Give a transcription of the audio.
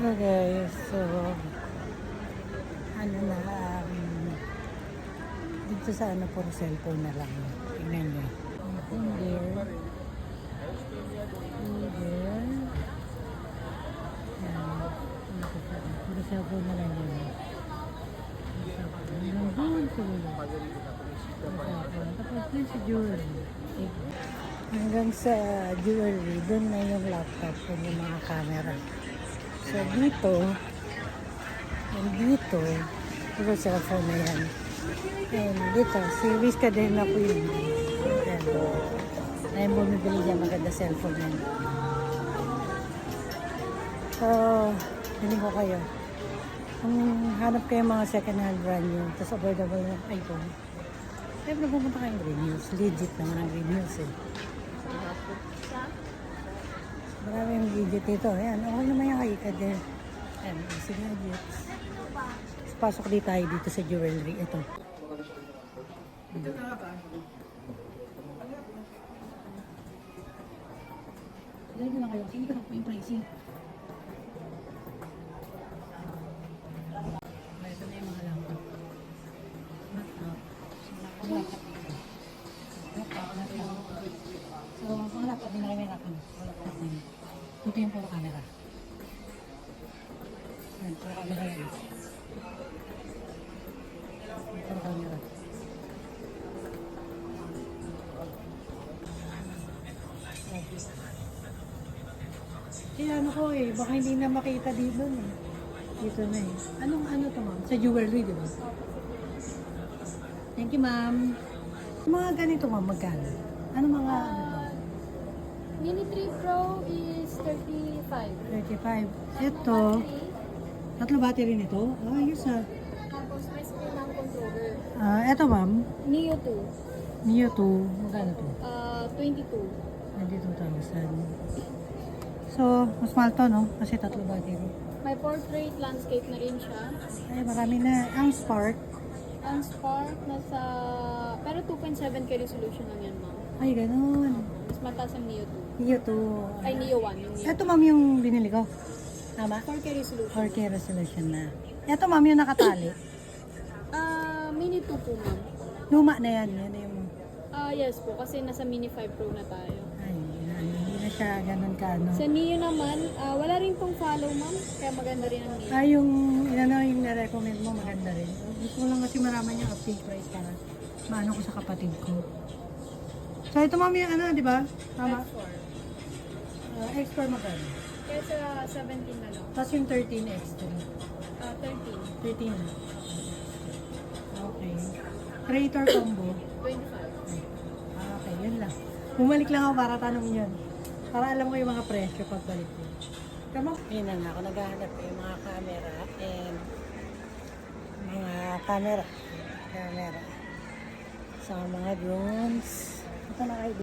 Okay, so ano na, dito sa ano, puro cellphone na lang. Tingnan nyo. Here. Here. Yan. Puro cellphone na lang yun. Hanggang doon sa ulo. Tapos din sa jewelry. Hanggang sa jewelry, doon na yung laptop o yung mga camera. So dito, and dito, ito cellphone na yan. And dito, series ka din ako yun. Ayan. Ayaw bumibili dyan, maganda cellphone yan. So, hindi ko kayo. Kung hanap kayo mga second hand brand new, tapos affordable ng iPhone, siyempre pumunta kayong Green Hills. Legit naman ang Green Hills eh. Marami yung legit dito. Ayan, okay naman yung high-end din. Ayan, easy gadgets. Pasok di tayo dito sa jewelry. Ito. Dali ko lang kayo. Sige ka lang po yung pricing. Ito na yung mga laptop. Laptop. So, mga laptop din na rin may laptop. Laptop din. Ito yung puro camera. Ayan, puro camera yan. Ito ang camera. Kaya ano ko eh, baka hindi na makita dito eh. Dito na eh. Anong ano to ma'am? Sa jewelry, di ba? Thank you ma'am. Mga ganito ma'am, magkano? Ano mga ano to? Mini 3 Pro is 35. 35. Ito, tatlo battery nito? Ayos ah. Tapos may screen ng controller. Ito ma'am, Neo 2, Neo 2, magkano to? 22. 22,000. So, mas mahal to no? Kasi tatlo battery. May portrait landscape na rin siya. Ay, marami na. Ang Spark. Ang Spark nasa... Pero 2.7K resolution lang yan, ma'am. Ay, ganun. Mas mataas ang Neo 2. Neo 2. Ay, Neo 1. Yung Neo Ito ma'am yung binili ko. Tama? 4K resolution. 4K resolution na. Ito ma'am yung nakatali. Mini 2 po, ma'am. Luma na yan. Yan na yung... Yes po, kasi nasa Mini 5 Pro na tayo. Ay, hindi na siya ganun ka, no? Sa Neo naman, wala rin pong follow, ma'am. Kaya maganda rin ang Neo. Ay, yung, yung na-recommend mo, maganda rin. Gusto ko lang kasi maraman yung update price para maano ko sa kapatid ko. So, ito ma'am yung ano, di ba? Tama? X4 magkano? Kaya sa 17 na lang. Tapos yung 13 X3. 13. 13 na. Okay. Creator combo. 25. Okay, yun lang. Bumalik lang ako para tanong yun. Para alam ko yung mga presyo pagbalik ko. Tama? Yun na nga ako naghahanap yung mga camera and mga camera. Sa mga drones. Ito na kayo.